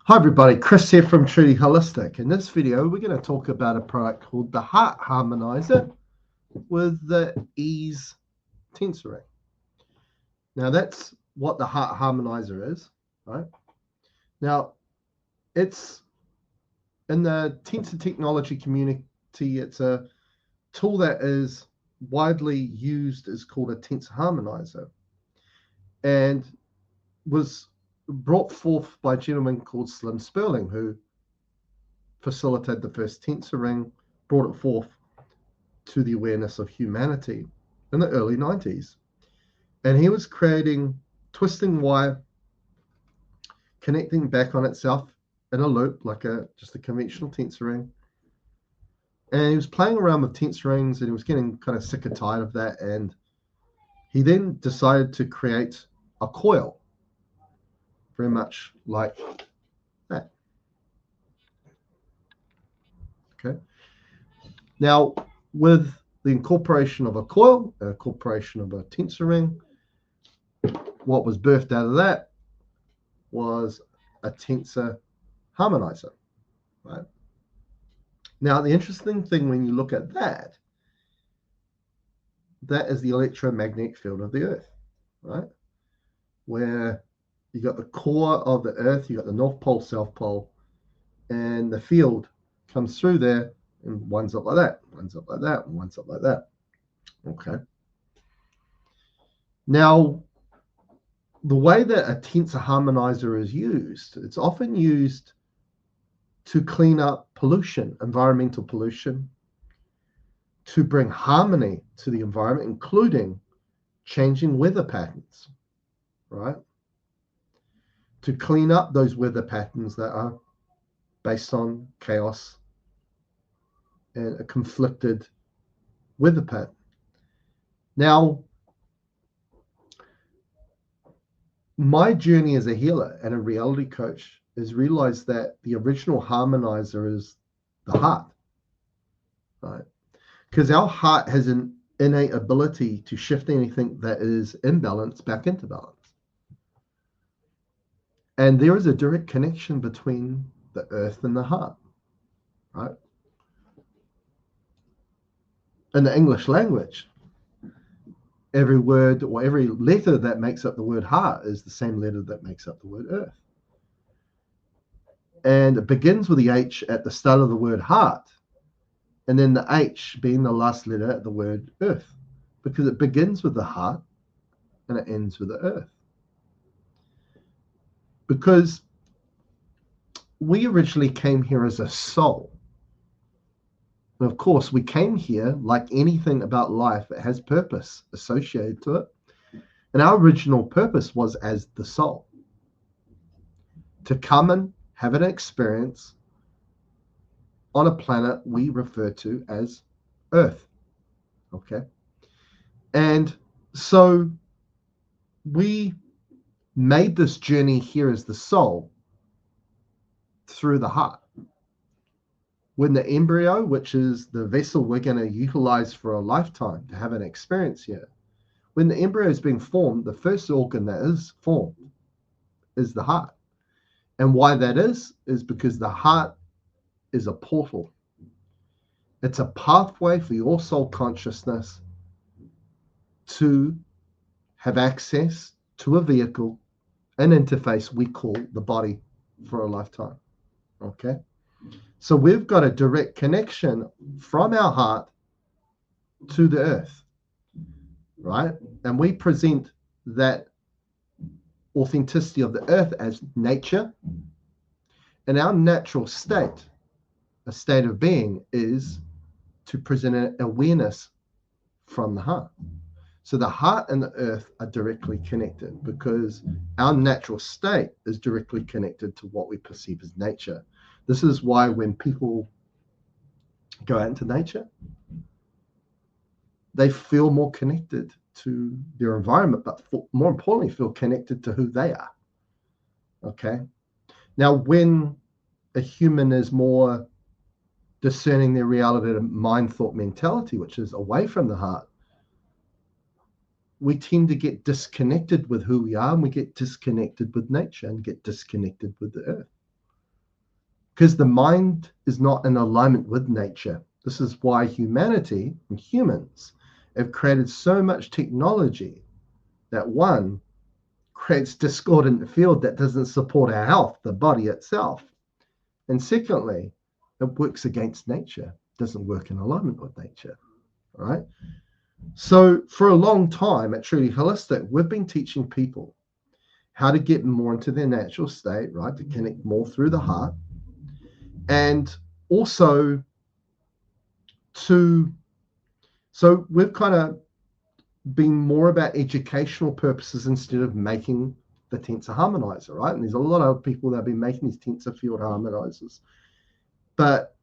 Hi everybody, Chris here from Truly Holistic. In this video, we're going to talk about a product called the Heart Harmonizer with the Ease Tensoring. Now that's what the Heart Harmonizer is, right? Now it's in the Tensor technology community, it's a tool that is widely used, is called a Tensor Harmonizer, and was brought forth by a gentleman called Slim Sperling, who facilitated the first tensor ring, brought it forth to the awareness of humanity in the early 90s. And he was creating twisting wire, connecting back on itself in a loop, like just a conventional tensor ring. And he was playing around with tensor rings, and he was getting kind of sick and tired of that. And he then decided to create a coil, very much like that. Okay. Now, with the incorporation of a coil, a incorporation of a tensor ring, what was birthed out of that was a tensor harmonizer, right? Now, the interesting thing when you look at that, that is the electromagnetic field of the Earth, right? Where you got the core of the Earth, you got the North Pole, South Pole, and the field comes through there, and one's up like that, one's up like that, and one's up like that. Okay. Now, the way that a tensor harmonizer is used, it's often used to clean up pollution, environmental pollution, to bring harmony to the environment, including changing weather patterns, right? To clean up those weather patterns that are based on chaos and a conflicted weather pattern. Now, my journey as a healer and a reality coach is realize that the original harmonizer is the heart, right? Because our heart has an innate ability to shift anything that is imbalanced back into balance. And there is a direct connection between the earth and the heart, right? In the English language, every word or every letter that makes up the word heart is the same letter that makes up the word earth. And it begins with the H at the start of the word heart, and then the H being the last letter at the word earth, because it begins with the heart and it ends with the earth. Because we originally came here as a soul. And of course, we came here like anything about life, it has purpose associated to it. And our original purpose was as the soul, to come and have an experience on a planet we refer to as Earth. Okay. And so we made this journey here as the soul through the heart. When the embryo, which is the vessel we're going to utilize for a lifetime to have an experience here, when the embryo is being formed, the first organ that is formed is the heart. And why that is because the heart is a portal. It's a pathway for your soul consciousness to have access to a vehicle, an interface we call the body for a lifetime. Okay? So we've got a direct connection from our heart to the earth, right? And we present that authenticity of the earth as nature. And our natural state, a state of being, is to present an awareness from the heart. So the heart and the earth are directly connected because our natural state is directly connected to what we perceive as nature. This is why when people go out into nature, they feel more connected to their environment, but more importantly, feel connected to who they are. Okay. Now, when a human is more discerning their reality to mind, thought, mentality, which is away from the heart, we tend to get disconnected with who we are, and we get disconnected with nature and get disconnected with the earth. because the mind is not in alignment with nature. This is why humanity and humans have created so much technology that one creates discord in the field that doesn't support our health, the body itself. And secondly, it works against nature, doesn't work in alignment with nature, right? So for a long time at Truly Holistic, we've been teaching people how to get more into their natural state, right? To connect more through the heart. And also so we've kind of been more about educational purposes instead of making the Tensor Harmonizer, right? And there's a lot of people that have been making these Tensor field harmonizers, but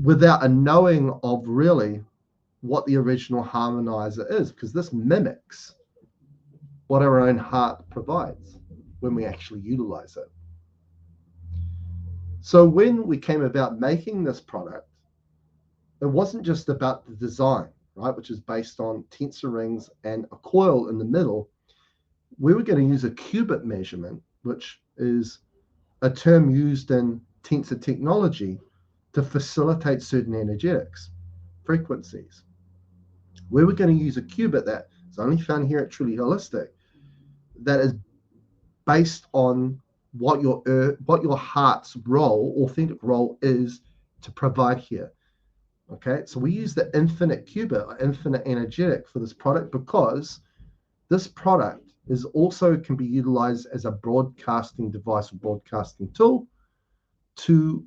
without a knowing of really what the original harmonizer is, because this mimics what our own heart provides when we actually utilize it. So when we came about making this product, it wasn't just about the design, right, which is based on tensor rings and a coil in the middle. We were going to use a qubit measurement, which is a term used in tensor technology to facilitate certain energetics, frequencies. We were going to use a qubit that is only found here at Truly Holistic, that is based on what your heart's role, authentic role, is to provide here. Okay, so we use the infinite qubit, or infinite energetic, for this product because this product is also can be utilized as a broadcasting device or broadcasting tool to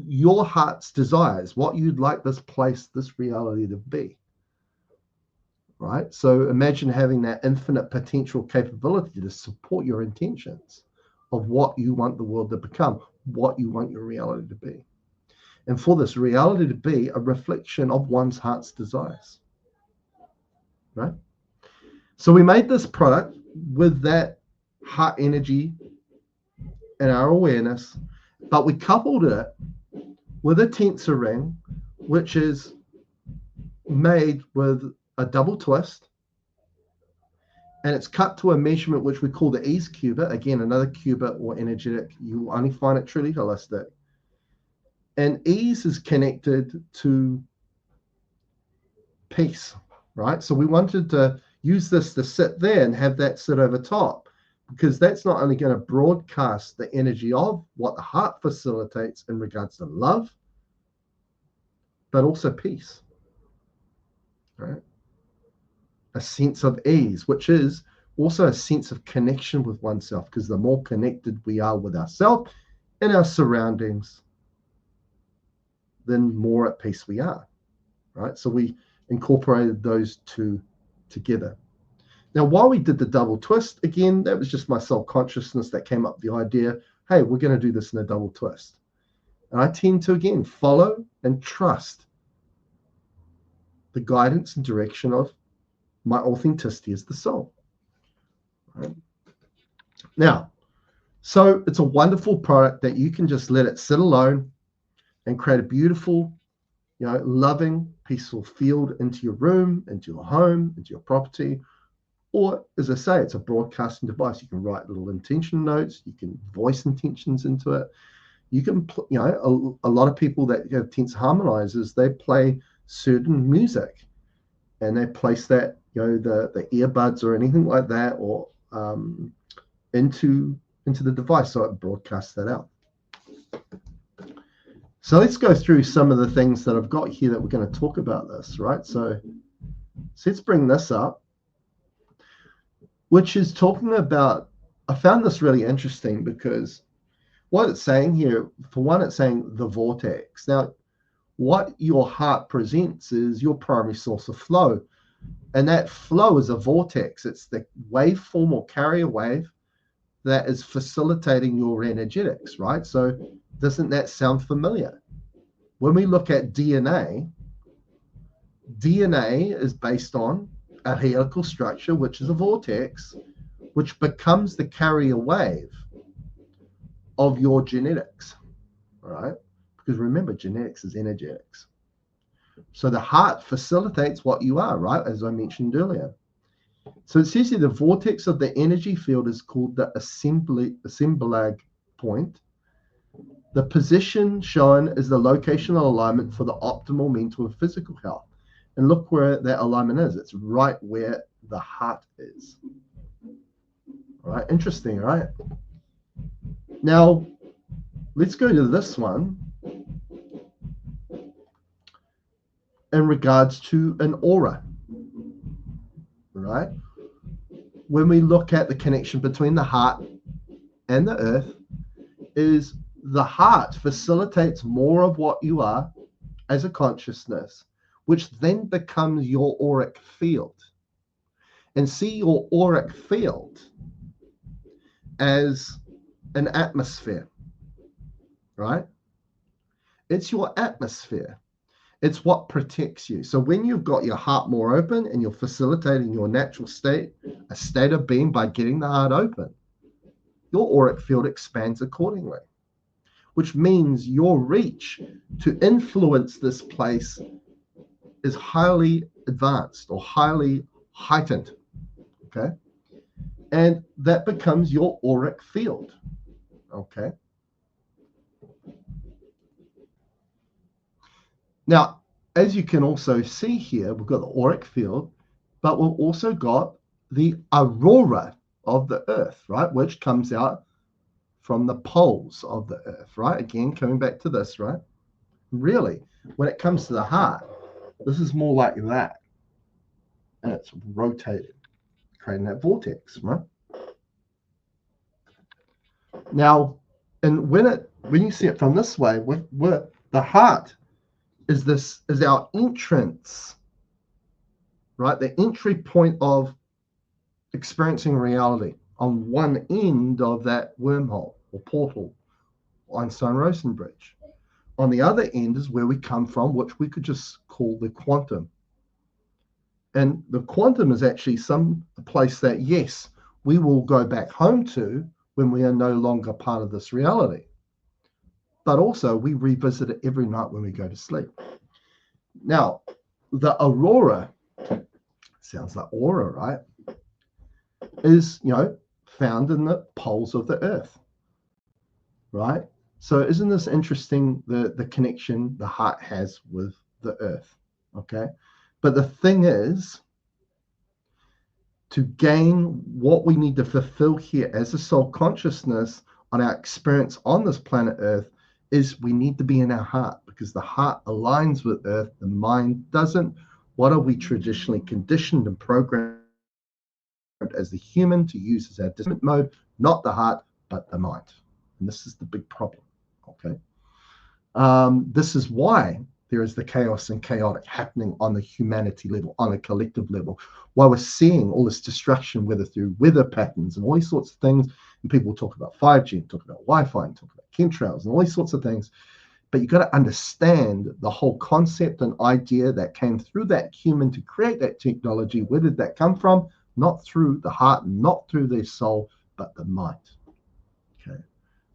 your heart's desires, what you'd like this place, this reality to be. Right? So imagine having that infinite potential capability to support your intentions of what you want the world to become, what you want your reality to be. And for this reality to be a reflection of one's heart's desires. Right? So we made this product with that heart energy and our awareness, but we coupled it with a tensor ring, which is made with a double twist, and it's cut to a measurement which we call the ease qubit. Again, another qubit or energetic you will only find it Truly Holistic. And ease is connected to peace, right? So we wanted to use this to sit there and have that sit over top, because that's not only going to broadcast the energy of what the heart facilitates in regards to love, but also peace, right? A sense of ease, which is also a sense of connection with oneself, because the more connected we are with ourselves and our surroundings, then more at peace we are, right? So we incorporated those two together. Now, while we did the double twist, again, that was just my self-consciousness that came up with the idea, hey, we're going to do this in a double twist. And I tend to, again, follow and trust the guidance and direction of my authenticity as the soul. Right? Now, so it's a wonderful product that you can just let it sit alone and create a beautiful, loving, peaceful field into your room, into your home, into your property. Or, as I say, it's a broadcasting device. You can write little intention notes. You can voice intentions into it. You can, a lot of people that have Tensor harmonizers, they play certain music, and they place that, the earbuds or anything like that, or into the device, so it broadcasts that out. So let's go through some of the things that I've got here that we're going to talk about this, right? So let's bring this up, which is talking about, I found this really interesting because what it's saying here, for one, it's saying the vortex. Now, what your heart presents is your primary source of flow. And that flow is a vortex. It's the waveform or carrier wave that is facilitating your energetics, right? So doesn't that sound familiar? When we look at DNA is based on a helical structure, which is a vortex, which becomes the carrier wave of your genetics, right? Because remember, genetics is energetics. So the heart facilitates what you are, right? As I mentioned earlier. So it says here the vortex of the energy field is called the assemblage point. The position shown is the locational alignment for the optimal mental and physical health. And look where that alignment is. It's right where the heart is. All right, interesting, right? Now, let's go to this one in regards to an aura, right? When we look at the connection between the heart and the earth, is the heart facilitates more of what you are as a consciousness, which then becomes your auric field. And see your auric field as an atmosphere, right? It's your atmosphere. It's what protects you. So when you've got your heart more open and you're facilitating your natural state, a state of being by getting the heart open, your auric field expands accordingly, which means your reach to influence this place is highly advanced or highly heightened, okay? And that becomes your auric field, okay? Now, as you can also see here, we've got the auric field, but we've also got the aurora of the earth, right? Which comes out from the poles of the earth, right? Again, coming back to this, right? Really, when it comes to the heart, this is more like that. And it's rotated, creating that vortex, right? Now, and when you see it from this way, we're the heart is our entrance, right? The entry point of experiencing reality on one end of that wormhole or portal, Einstein-Rosen bridge. On the other end is where we come from, which we could just call the quantum. And the quantum is actually a place that, yes, we will go back home to when we are no longer part of this reality. But also we revisit it every night when we go to sleep. Now, the aurora, sounds like aura, right? Is, found in the poles of the earth, right? So isn't this interesting, the connection the heart has with the earth, okay? But the thing is, to gain what we need to fulfill here as a soul consciousness on our experience on this planet Earth is we need to be in our heart, because the heart aligns with Earth, the mind doesn't. What are we traditionally conditioned and programmed as the human to use as our discernment mode? Not the heart, but the mind. And this is the big problem, okay? This is why there is the chaos and chaotic happening on the humanity level, on a collective level, while we're seeing all this destruction, whether through weather patterns and all these sorts of things. And people talk about 5G, and talk about Wi-Fi, and talk about chemtrails and all these sorts of things. But you've got to understand the whole concept and idea that came through that human to create that technology. Where did that come from? Not through the heart, not through their soul, but the mind. Okay,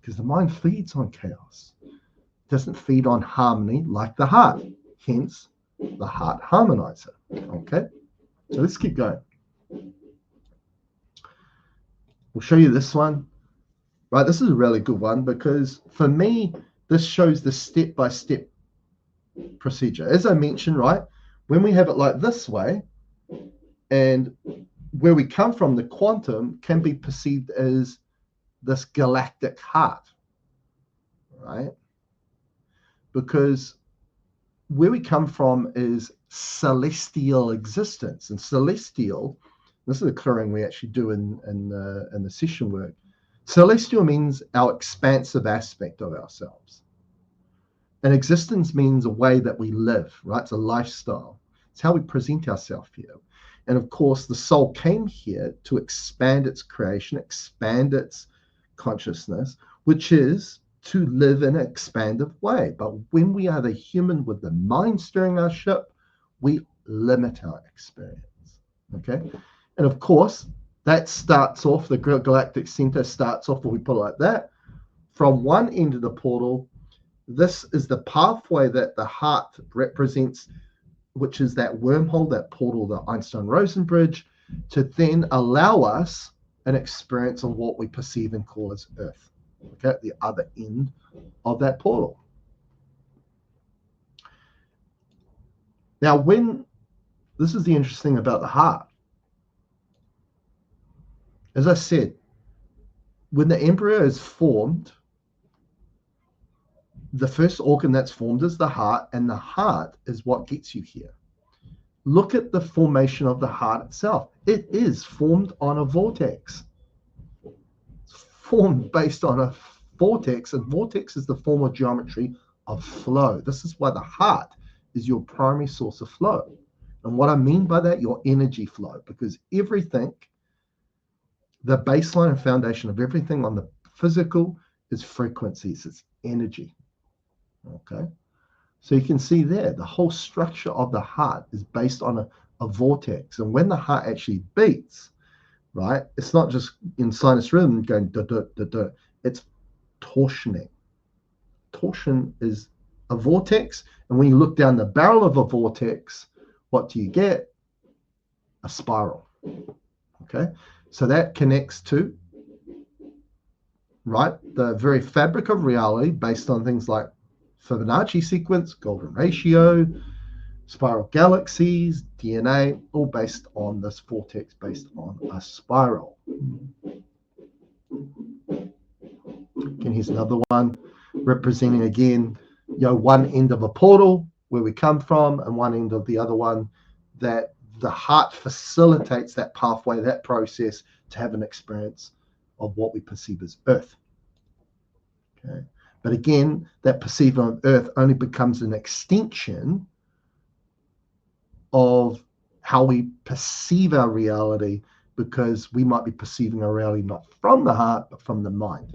because the mind feeds on chaos. It doesn't feed on harmony like the heart. Hence, the heart harmonizer. Okay, so let's keep going. We'll show you this one. Right, this is a really good one because for me, this shows the step-by-step procedure. As I mentioned, right, when we have it like this way, and where we come from, the quantum can be perceived as this galactic heart, right? Because where we come from is celestial existence, and celestial, this is a clearing we actually do in the session work. Celestial means our expansive aspect of ourselves. And existence means a way that we live, right? It's a lifestyle. It's how we present ourselves here. And of course, the soul came here to expand its creation, expand its consciousness, which is to live in an expansive way. But when we are the human with the mind steering our ship, we limit our experience, okay? And of course, that starts off, the galactic center starts off, if we put it like that, from one end of the portal. This is the pathway that the heart represents, which is that wormhole, that portal, the Einstein-Rosen bridge, to then allow us an experience of what we perceive and call as Earth, okay, at the other end of that portal. Now, this is the interesting thing about the heart. As I said, when the embryo is formed, the first organ that's formed is the heart, and the heart is what gets you here. Look at the formation of the heart itself. It is formed on a vortex. It's formed based on a vortex, and vortex is the form of geometry of flow. This is why the heart is your primary source of flow. And what I mean by that, your energy flow, because everything, the baseline and foundation of everything on the physical is frequencies, it's energy. Okay, so you can see there, the whole structure of the heart is based on a vortex. And when the heart actually beats, right, it's not just in sinus rhythm going da da da da, it's torsioning. Torsion is a vortex, and when you look down the barrel of a vortex, what do you get? A spiral. Okay, so that connects to, right, the very fabric of reality based on things like Fibonacci sequence, golden ratio, spiral galaxies, DNA, all based on this vortex, based on a spiral. And here's another one representing again, one end of a portal where we come from, and one end of the other one, that the heart facilitates that pathway, that process to have an experience of what we perceive as Earth. Okay. But again, that perceiving of Earth only becomes an extension of how we perceive our reality, because we might be perceiving our reality not from the heart, but from the mind.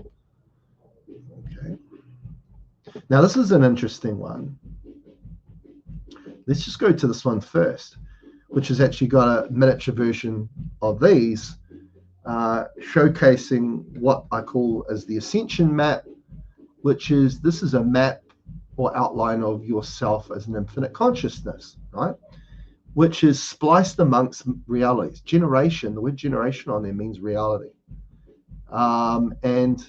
Okay. Now, this is an interesting one. Let's just go to this one first, which has actually got a miniature version of these, showcasing what I call as the ascension map, which is, this is a map or outline of yourself as an infinite consciousness, right? Which is spliced amongst realities. Generation, the word generation on there means reality. And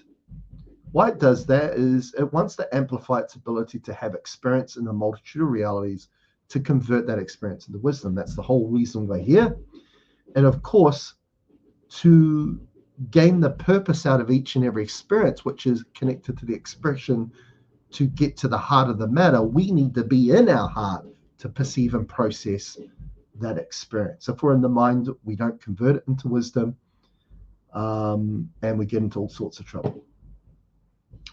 why it does that is it wants to amplify its ability to have experience in a multitude of realities, to convert that experience into wisdom. That's the whole reason we're here. And of course, to gain the purpose out of each and every experience, which is connected to the expression, to get to the heart of the matter, we need to be in our heart to perceive and process that experience. If we're in the mind, we don't convert it into wisdom, and we get into all sorts of trouble.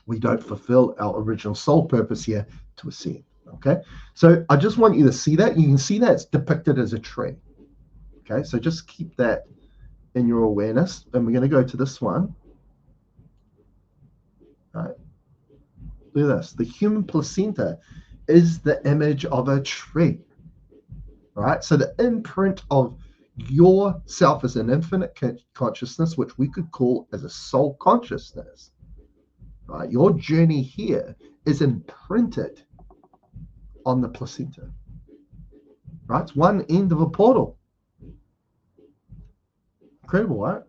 We don't fulfill our original soul purpose here to ascend. Okay, so I just want you to see that. You can see that it's depicted as a tree. Okay, so just keep that in your awareness. And we're going to go to this one. All right. Look at this. The human placenta is the image of a tree. All right, so the imprint of yourself as an infinite consciousness, which we could call as a soul consciousness, right? Your journey here is imprinted on the placenta, right? It's one end of a portal. Incredible, right?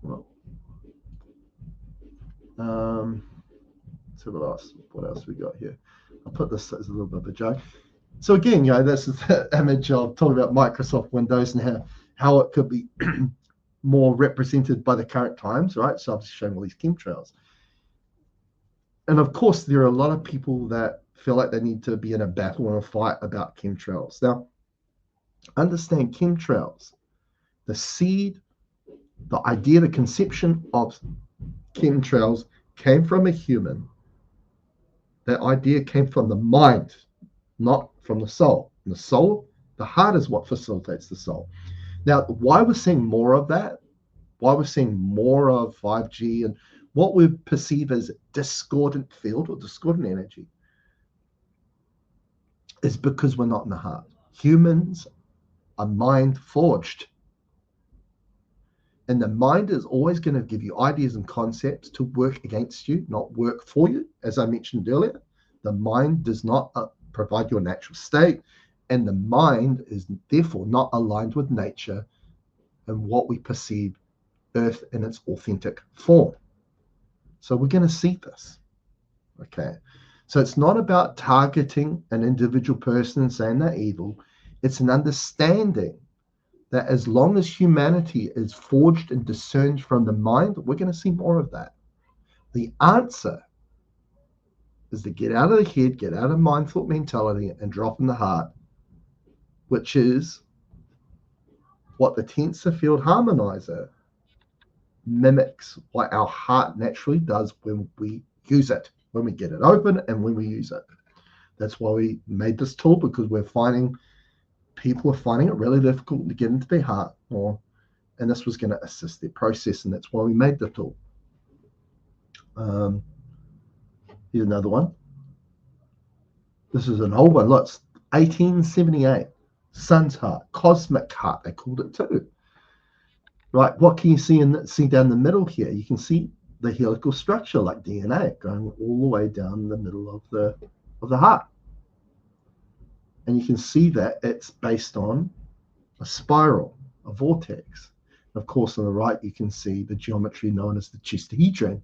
Well, so what else we got here? I'll put this as a little bit of a joke. So again, this is the image of talking about Microsoft Windows and how it could be more represented by the current times, right? So I'm just showing all these chemtrails. And of course, there are a lot of people that feel like they need to be in a battle and a fight about chemtrails. Now, understand chemtrails. The seed, the idea, the conception of chemtrails came from a human. That idea came from the mind, not from the soul. And the soul, the heart is what facilitates the soul. Now, why we're seeing more of that, why we're seeing more of 5G and what we perceive as discordant field or discordant energy, is because we're not in the heart. Humans are mind forged. And the mind is always going to give you ideas and concepts to work against you, not work for you. As I mentioned earlier, the mind does not provide your natural state, and the mind is therefore not aligned with nature and what we perceive Earth in its authentic form. So we're going to see this. Okay. So it's not about targeting an individual person and saying they're evil. It's an understanding that as long as humanity is forged and discerned from the mind, we're going to see more of that. The answer is to get out of the head, get out of mind thought mentality, and drop in the heart, which is what the tensor field harmonizer mimics what our heart naturally does when we use it, when we get it open and when we use it. That's why we made this tool, because we're finding people are finding it really difficult to get into their heart more, and this was going to assist their process, and that's why we made the tool. Here's another one. This is an old one. Look, it's 1878. Sun's heart, cosmic heart, they called it too. Right, what can you see down the middle here? You can see the helical structure like DNA going all the way down the middle of the heart. And you can see that it's based on a spiral, a vortex. Of course, on the right, you can see the geometry known as the chestahedron,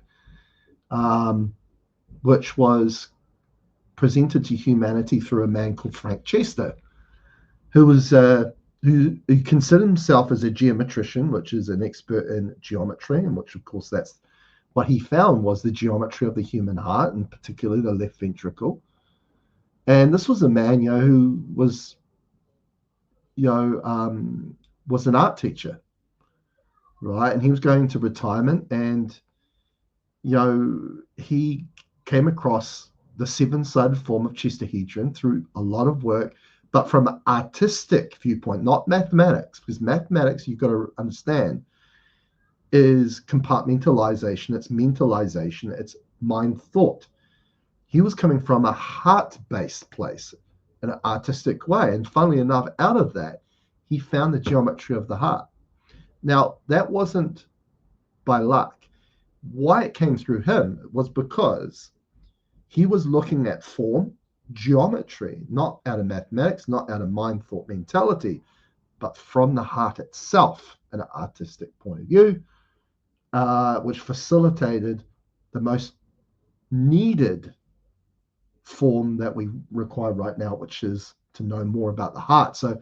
which was presented to humanity through a man called Frank Chester, who was who considered himself as a geometrician, which is an expert in geometry, and which, of course, that's what he found was the geometry of the human heart, and particularly the left ventricle. And this was a man, who was, was an art teacher, right? And he was going to retirement, and he came across the seven-sided form of chestahedron through a lot of work, but from an artistic viewpoint, not mathematics, because mathematics, you've got to understand, is compartmentalization, it's mentalization, it's mind thought. He was coming from a heart-based place in an artistic way. And funnily enough, out of that, he found the geometry of the heart. Now, that wasn't by luck. Why it came through him was because he was looking at form, geometry, not out of mathematics, not out of mind thought mentality, but from the heart itself, an artistic point of view, which facilitated the most needed form that we require right now, which is to know more about the heart. So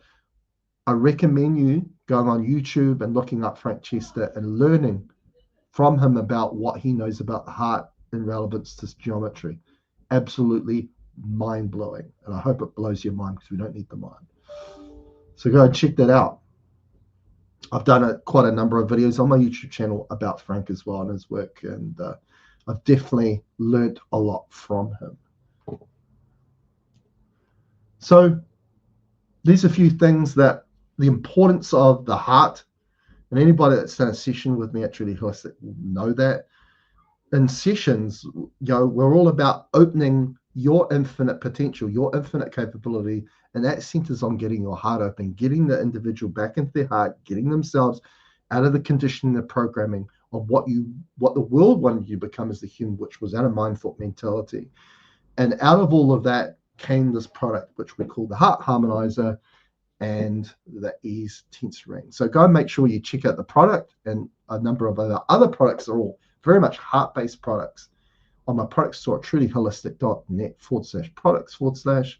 I recommend you going on YouTube and looking up Frank Chester and learning from him about what he knows about the heart in relevance to geometry. Absolutely mind-blowing. And I hope it blows your mind, because we don't need the mind. So go and check that out. I've done quite a number of videos on my YouTube channel about Frank as well and his work, and I've definitely learned a lot from him. So these are a few things that the importance of the heart, and anybody that's done a session with me at Truly Holistic will know that. In sessions, we're all about opening your infinite potential, your infinite capability, and that centers on getting your heart open, getting the individual back into their heart, getting themselves out of the conditioning, the programming of what the world wanted you to become as the human, which was out of mind thought mentality. And out of all of that came this product, which we call the Heart Harmonizer and the Ease Tensor Ring. So go and make sure you check out the product, and a number of other products are all very much heart-based products on my product store at trulyholistic.net/products/.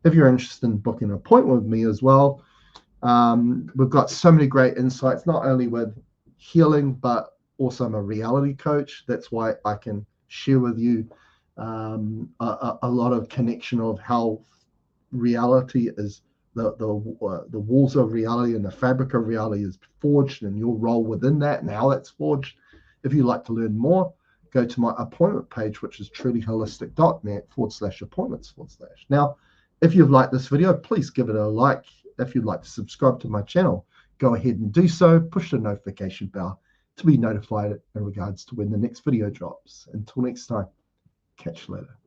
If you're interested in booking an appointment with me as well, we've got so many great insights, not only with healing, but also I'm a reality coach. That's why I can share with you a lot of connection of how reality is, the walls of reality and the fabric of reality is forged, and your role within that and how that's forged. If you'd like to learn more, go to my appointment page, which is trulyholistic.net/appointments/. Now, if you've liked this video, please give it a like. If you'd like to subscribe to my channel, go ahead and do so. Push the notification bell to be notified in regards to when the next video drops. Until next time, catch you later.